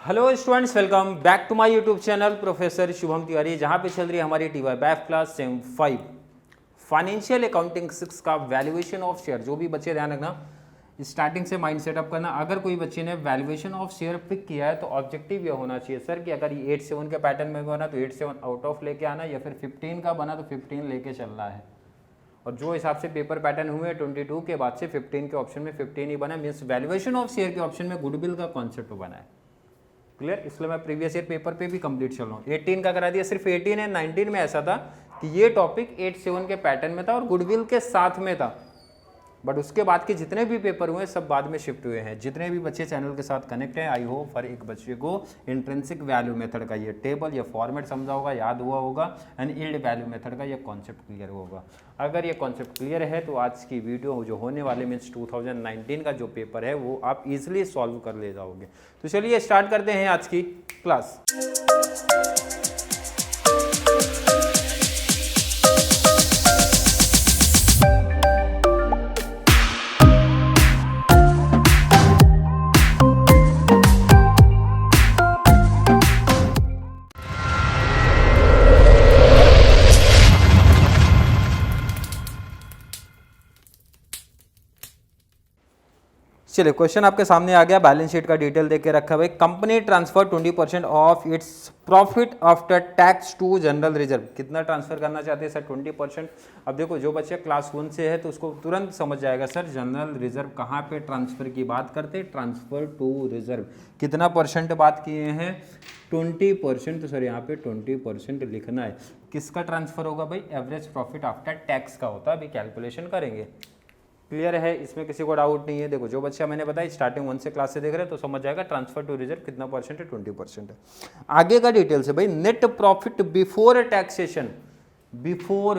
Hello students, welcome back to my YouTube channel professor Shubham Tiwari, जहां पे चल रही है हमारी T Y BAF class sem 5 financial accounting 6 का वैल्यूएशन ऑफ शेयर। जो भी बच्चे ध्यान रखना, स्टार्टिंग से माइंड सेटअप करना। अगर कोई बच्चे ने वैल्यूएशन ऑफ शेयर पिक किया है तो ऑब्जेक्टिव ये होना चाहिए सर कि अगर ये 8-7 के पैटर्न में बना तो 8-7 आउट ऑफ लेके आना, या फिर 15 का बना तो 15 लेके चलना है। और जो हिसाब से पेपर पैटर्न हुए 22 के बाद से 15 के ऑप्शन में 15 ही बना, मीन्स वैल्यूएशन ऑफ शेयर के ऑप्शन में गुडविल का कॉन्सेप्ट बना है। क्लियर? इसलिए मैं प्रीवियस ईयर पेपर पे भी कंप्लीट चल रहा हूँ। 18 का करा दिया, सिर्फ 18 एंड 19 में ऐसा था कि ये टॉपिक 8-7 के पैटर्न में था और गुडविल के साथ में था, बट उसके बाद के जितने भी पेपर हुए सब बाद में शिफ्ट हुए हैं। जितने भी बच्चे चैनल के साथ कनेक्ट हैं, आई होप हर एक बच्चे को इंट्रिंसिक वैल्यू मेथड का ये टेबल या फॉर्मेट समझा होगा, याद हुआ होगा, एंड यील्ड वैल्यू मेथड का ये कॉन्सेप्ट क्लियर होगा। अगर ये कॉन्सेप्ट क्लियर है तो आज की वीडियो जो होने वाले मीन्स 2019 का जो पेपर है वो आप इजिली सॉल्व कर ले जाओगे। तो चलिए स्टार्ट करते हैं आज की क्लास। चलिए, क्वेश्चन आपके सामने आ गया। बैलेंस शीट का डिटेल देके रखा है भाई। Company transfer 20% of its profit after tax to general reserve. कितना ट्रांसफर करना चाहते हैं सर? 20%। अब देखो, जो बच्चे क्लास 1 से है तो उसको तुरंत समझ जाएगा सर जनरल रिजर्व कहाँ पे ट्रांसफर की बात करते हैं, ट्रांसफर टू रिजर्व। कितना परसेंट बात किए हैं? 20%। तो सर यहाँ पे 20% लिखना है। किसका ट्रांसफर होगा भाई? एवरेज प्रॉफिट आफ्टर टैक्स का होता है। अभी कैलकुलेशन करेंगे। क्लियर है? इसमें किसी को डाउट नहीं है। देखो, जो बच्चा मैंने बताया स्टार्टिंग 1 से क्लास से देख रहे हैं तो समझ जाएगा ट्रांसफर टू रिजर्व कितना परसेंट है, 20% है। आगे का डिटेल से भाई, net profit before taxation, before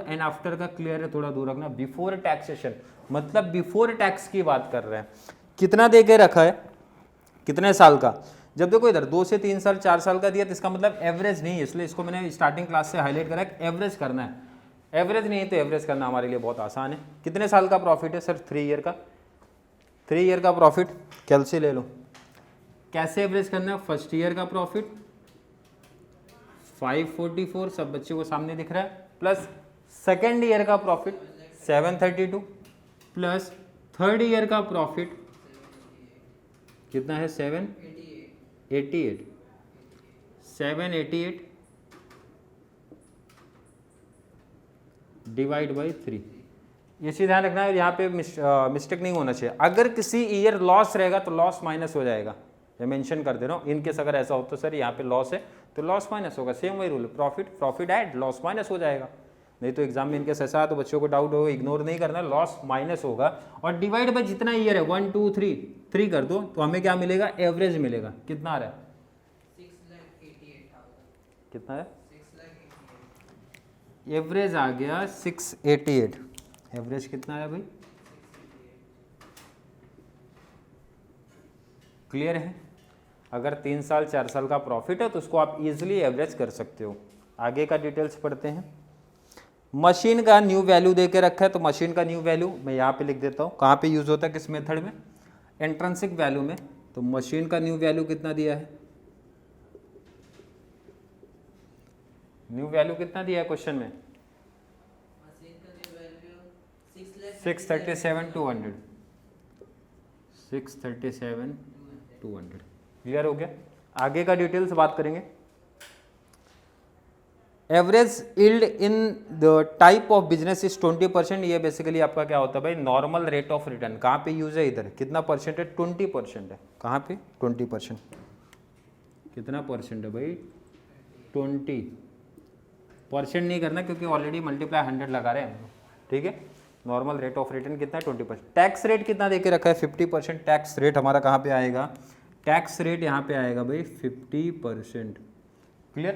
and after का क्लियर है, थोड़ा दूर रखना। बिफोर टैक्सेशन मतलब बिफोर टैक्स की बात कर रहे हैं। कितना दे के रखा है, कितने साल का? जब देखो इधर 2 से 3 साल 4 साल का दिया तो इसका मतलब एवरेज नहीं है, इसलिए इसको मैंने स्टार्टिंग क्लास से हाईलाइट करा है। एवरेज करना है, एवरेज नहीं है तो एवरेज करना हमारे लिए बहुत आसान है। कितने साल का प्रॉफिट है सर? 3 ईयर का। 3 ईयर का प्रॉफिट कैलसी ले लो। कैसे एवरेज करना है? फर्स्ट ईयर का प्रॉफिट 544, सब बच्चों को सामने दिख रहा है, प्लस सेकेंड ईयर का प्रॉफिट 732, प्लस थर्ड ईयर का प्रॉफिट कितना है? 788। 788 डिवाइड बाई 3। ये चीज़ ध्यान रखना है, यहाँ पे मिस्टेक नहीं होना चाहिए। अगर किसी ईयर लॉस रहेगा तो लॉस माइनस हो जाएगा, ये मेंशन कर दे रहा हूँ। इनकेस अगर ऐसा हो तो सर यहाँ पे लॉस है तो लॉस माइनस होगा। सेम वही rule, profit add loss minus हो जाएगा। नहीं तो एग्जाम में इनकेस ऐसा है तो बच्चों को डाउट होगा, इग्नोर नहीं करना, लॉस माइनस होगा। और डिवाइड बाई जितना ईयर है 1 2 3 कर दो तो हमें क्या मिलेगा? एवरेज मिलेगा। कितना आ रहा है? 6,88,000। कितना है? एवरेज आ गया 688। एवरेज कितना है भाई? क्लियर है? अगर 3 साल 4 साल का प्रॉफिट है तो उसको आप इजीली एवरेज कर सकते हो। आगे का डिटेल्स पढ़ते हैं। मशीन का न्यू वैल्यू दे के रखा है, तो मशीन का न्यू वैल्यू मैं यहाँ पे लिख देता हूँ। कहाँ पे यूज होता है, किस मेथड में? इंट्रिंसिक वैल्यू में। तो मशीन का न्यू वैल्यू कितना दिया है? न्यू वैल्यू कितना दिया है क्वेश्चन में? 637,200। 637,200। क्लियर हो गया? आगे का डिटेल्स बात करेंगे। Average yield in the type of business is 20%। ये बेसिकली आपका क्या होता है भाई? Normal rate of return. कहाँ पे यूज है? इधर। कितना परसेंट है? 20% है। कहाँ पे? 20%। कितना परसेंट है भाई? 20% नहीं करना क्योंकि ऑलरेडी मल्टीप्लाई 100 लगा रहे हैं। ठीक है? नॉर्मल रेट ऑफ रिटर्न कितना है? 20%। टैक्स रेट कितना देके रखा है? 50%। टैक्स रेट हमारा कहाँ पे आएगा? टैक्स रेट यहाँ पे आएगा भाई 50%। क्लियर?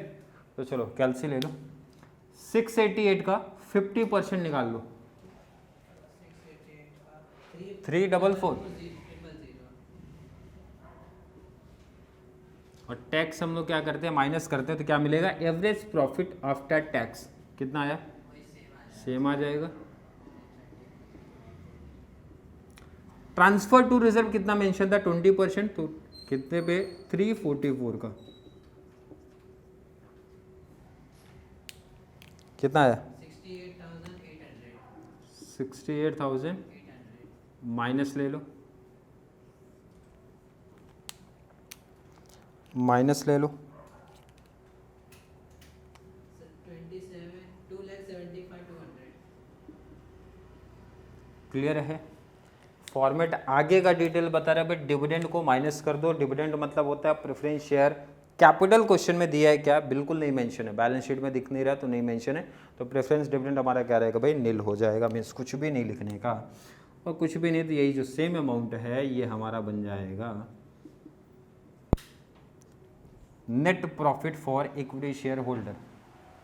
तो चलो कैलसी ले लो। 688 का 50% निकाल लो। 344। और टैक्स हम लोग क्या करते हैं? माइनस करते हैं। तो क्या मिलेगा? एवरेज प्रॉफिट आफ्टर टैक्स कितना आया? सेम आ जाएगा। ट्रांसफर टू रिजर्व कितना मेंशन था? 20%। तो कितने पे 344 का कितना है 68,000 माइनस ले लो, माइनस ले लो 2,75,200 क्लियर है। फॉर्मेट आगे का डिटेल बता रहा है भाई, डिविडेंड को माइनस कर दो। डिविडेंड मतलब होता है प्रेफरेंस शेयर। कैपिटल क्वेश्चन में दिया है क्या, बिल्कुल नहीं मेंशन है, बैलेंस शीट में दिख नहीं रहा तो नहीं मेंशन है, तो प्रेफरेंस डिविडेंड हमारा क्या रहेगा भाई, नील हो जाएगा। मीन्स कुछ भी नहीं लिखने का, और कुछ भी नहीं तो यही जो सेम अमाउंट है ये हमारा बन जाएगा net profit for equity share holder.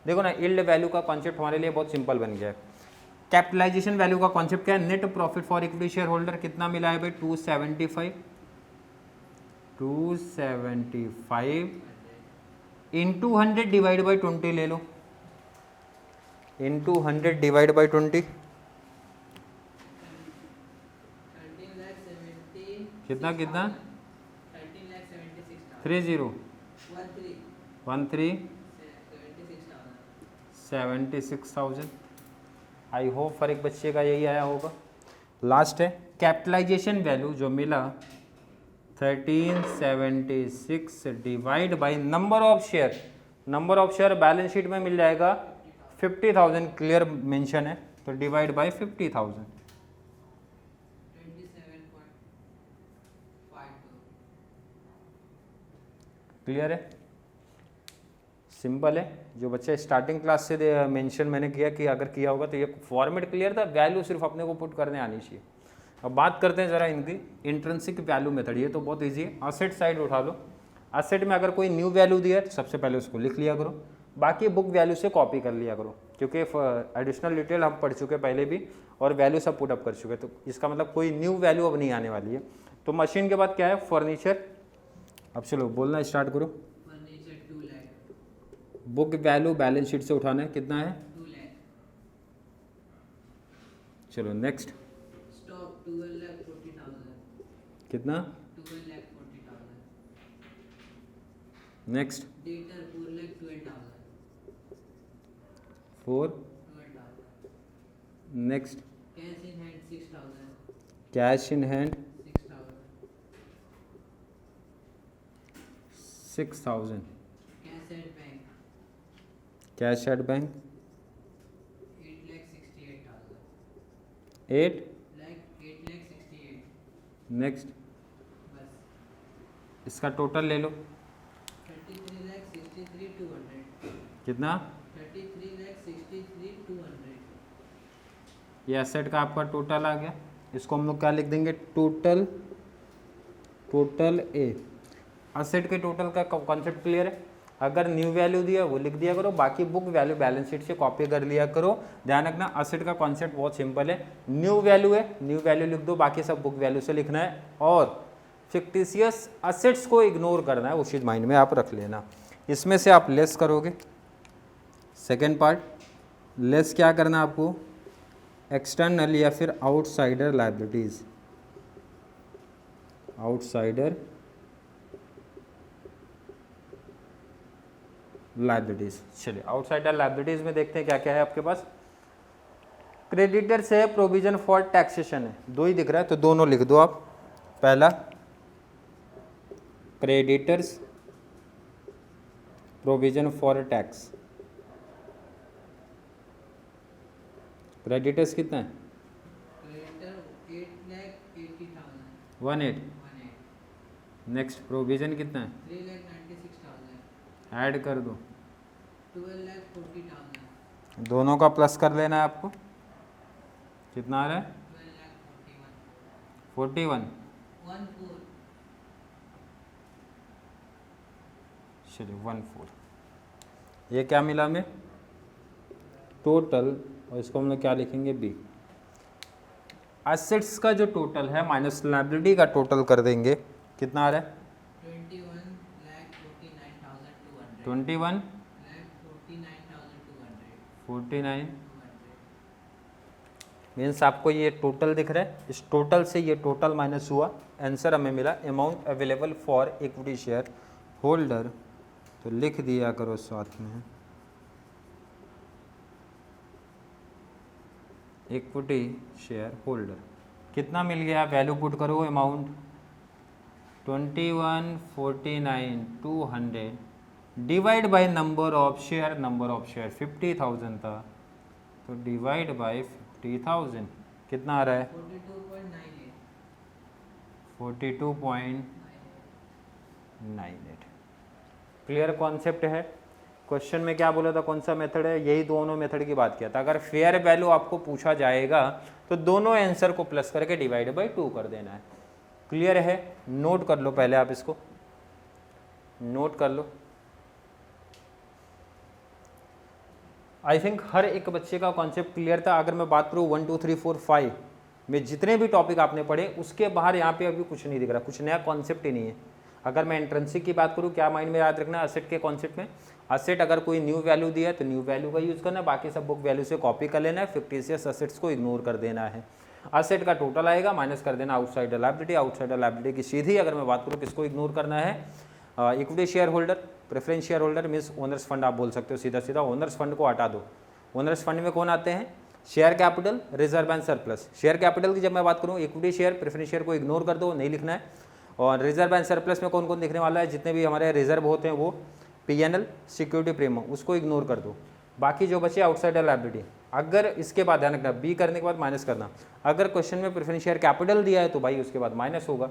देखो ना, यील्ड वैल्यू का कॉन्सेप्ट हमारे लिए बहुत सिंपल बन गया है। कैपिटलाइजेशन वैल्यू का कॉन्सेप्ट क्या है, net profit for equity share holder कितना मिला है भाई 275 इंटू 100 डिवाइड बाई 20 ले लो, इंटू 100 डिवाइड बाई 20 कितना कितना 76,000। आई होप हर एक बच्चे का यही आया होगा। लास्ट है कैपिटलाइजेशन वैल्यू जो मिला 1376 divide by number of share. Number of share balance sheet में मिल जाएगा 50,000, क्लियर मेंशन है, तो डिवाइड बाई 50,000 क्लियर है, सिंपल है। जो बच्चा स्टार्टिंग क्लास से मेंशन मैंने किया कि अगर किया होगा तो ये फॉर्मेट क्लियर था, वैल्यू सिर्फ अपने को पुट करने आनी चाहिए। अब बात करते हैं ज़रा इनकी इंट्रिंसिक वैल्यू मेथड। ये तो बहुत इजी है, असेट साइड उठा लो। असेट में अगर कोई न्यू वैल्यू दिया है तो सबसे पहले उसको लिख लिया करो, बाकी बुक वैल्यू से कॉपी कर लिया करो, क्योंकि एडिशनल डिटेल हम पढ़ चुके पहले भी और वैल्यू सब पुट अप कर चुके, तो इसका मतलब कोई न्यू वैल्यू अब नहीं आने वाली है। तो मशीन के बाद क्या है, फर्नीचर। अब चलो बोलना स्टार्ट करो। बुक वैल्यू बैलेंस शीट से उठाना है, कितना है 2 लाख। चलो नेक्स्ट। स्टॉक 12,40,000 कितना 12,40,000। Next. Debtor 4,12,000 4 12,000। Next. Cash in hand 6,000 cash in hand 6,000। Cash at bank cash at bank 8,68,000 8। Next. बस। इसका टोटल ले लो 33,63,200 कितना 33,63,200। ये एसेट का आपका टोटल आ गया। इसको हम लोग क्या लिख देंगे, टोटल ए। असेट के टोटल का कॉन्सेप्ट क्लियर है। अगर न्यू वैल्यू दिया वो लिख दिया करो, बाकी बुक वैल्यू बैलेंस शीट से कॉपी कर लिया करो। ध्यान रखना असेट का कॉन्सेप्ट बहुत सिंपल है, न्यू वैल्यू है, न्यू वैल्यू लिख दो, बाकी सब बुक वैल्यू से लिखना है, और फिक्टिशियस असेट्स को इग्नोर करना है, वो चीज़ माइंड में आप रख लेना। इसमें से आप लेस करोगे, सेकेंड पार्ट, लेस क्या करना आपको, एक्सटर्नल या फिर आउटसाइडर लायबिलिटीज। Outsider liabilities. चलिए आउटसाइडर लायबिलिटीज में देखते हैं क्या क्या है आपके पास। क्रेडिटर्स है, प्रोविजन फॉर टैक्सेशन है, दो ही दिख रहा है तो दोनों लिख दो आप। पहला creditors provision for tax, creditors कितना है 18। नेक्स्ट प्रोविजन कितना है 3,96,000। ऐड कर दो, 12,40,000। दोनों का प्लस कर लेना है आपको, कितना आ रहा है 41। 14। चलिए 14। ये क्या मिला हमें टोटल, और इसको हम लोग क्या लिखेंगे बी। एसेट्स का जो टोटल है माइनस लायबिलिटी का टोटल कर देंगे, कितना आ रहा है 21,49,200। मीन्स आपको ये टोटल दिख रहा है, इस टोटल से ये टोटल माइनस हुआ आंसर हमें मिला amount available for equity share holder, तो लिख दिया करो साथ में इक्विटी शेयर होल्डर। कितना मिल गया, वैल्यू पुट करो amount 2149,200 divide by number of share 50,000 था, तो डिवाइड बाय 50,000 कितना आ रहा है 42.98। क्लियर कॉन्सेप्ट है। क्वेश्चन में क्या बोला था, कौन सा मेथड है, यही दोनों मेथड की बात किया था। अगर फेयर वैल्यू आपको पूछा जाएगा तो दोनों आंसर को प्लस करके डिवाइड बाय 2 कर देना है। क्लियर है, नोट कर लो पहले, आप इसको नोट कर लो। आई थिंक हर एक बच्चे का कॉन्सेप्ट क्लियर था। अगर मैं बात करूँ 1 2 3 4 5 में जितने भी टॉपिक आपने पढ़े उसके बाहर यहाँ पे अभी कुछ नहीं दिख रहा, कुछ नया कॉन्सेप्ट ही नहीं है। अगर मैं इंट्रेंसिक की बात करूँ, क्या माइंड में याद रखना, असेट के कॉन्सेप्ट में असेट अगर कोई न्यू वैल्यू दिया है तो न्यू वैल्यू का यूज़ करना है, बाकी सब बुक वैल्यू से कॉपी कर लेना है, फिक्टिशियस असेट्स को इग्नोर कर देना है। असेट का टोटल आएगा, माइनस कर देना आउटसाइडर लायबिलिटी। आउटसाइडर लायबिलिटी की सीधी अगर मैं बात करूँ किसको इग्नोर करना है, equity share holder, preference share holder means owner's fund आप बोल सकते हो, सीधा सीधा ओनर्स फंड को हटा दो। ओनर्स फंड में कौन आते हैं, share capital, reserve and surplus. Share capital की जब मैं बात करूँ, इक्विटी शेयर, प्रेफरेंस शेयर को इग्नोर कर दो, नहीं लिखना है। और रिजर्व एंड सरप्लस में कौन कौन दिखने वाला है, जितने भी हमारे रिजर्व होते हैं वो पीएनएल, सिक्योरिटी प्रीमियम, उसको इग्नोर कर दो। बाकी जो बचे आउटसाइडर लायबिलिटी, अगर इसके बाद ध्यान रखना बी करने के बाद माइनस करना। अगर क्वेश्चन में प्रेफरेंस शेयर कैपिटल दिया है तो भाई उसके बाद माइनस होगा।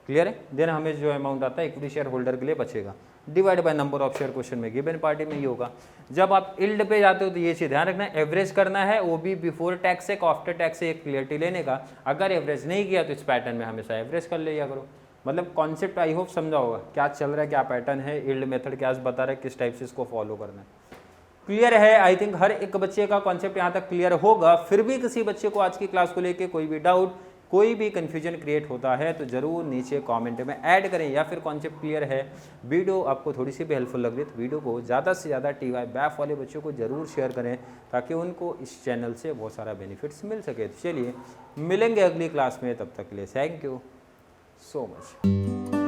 क्लियर है, देन हमें जो अमाउंट आता है इक्विटी शेयर होल्डर के लिए बचेगा, divide by number of share question में गिवन पार्टी में ही होगा। जब आप इल्ड पे जाते हो तो ये चीज़ ध्यान रखना, एवरेज करना है, वो भी बिफोर टैक्स से आफ्टर टैक्स से एक क्लियरिटी लेने का। अगर एवरेज नहीं किया तो इस पैटर्न में हमेशा एवरेज कर लिया करो। मतलब कॉन्सेप्ट आई होप समझा होगा, क्या चल रहा है, क्या पैटर्न है, इल्ड मेथड क्या बता रहा है, किस टाइप से इसको फॉलो करना है। क्लियर है, आई थिंक हर एक बच्चे का कॉन्सेप्ट यहाँ तक क्लियर होगा। फिर भी किसी बच्चे को आज की क्लास को लेके कोई भी डाउट, कोई भी कन्फ्यूजन क्रिएट होता है तो ज़रूर नीचे कमेंट में ऐड करें, या फिर कॉन्सेप्ट क्लियर है, वीडियो आपको थोड़ी सी भी हेल्पफुल लग रही है तो वीडियो को ज़्यादा से ज़्यादा TY बैफ वाले बच्चों को ज़रूर शेयर करें ताकि उनको इस चैनल से बहुत सारा बेनिफिट्स मिल सके। तो चलिए मिलेंगे अगली क्लास में, तब तक के लिए थैंक यू सो मच।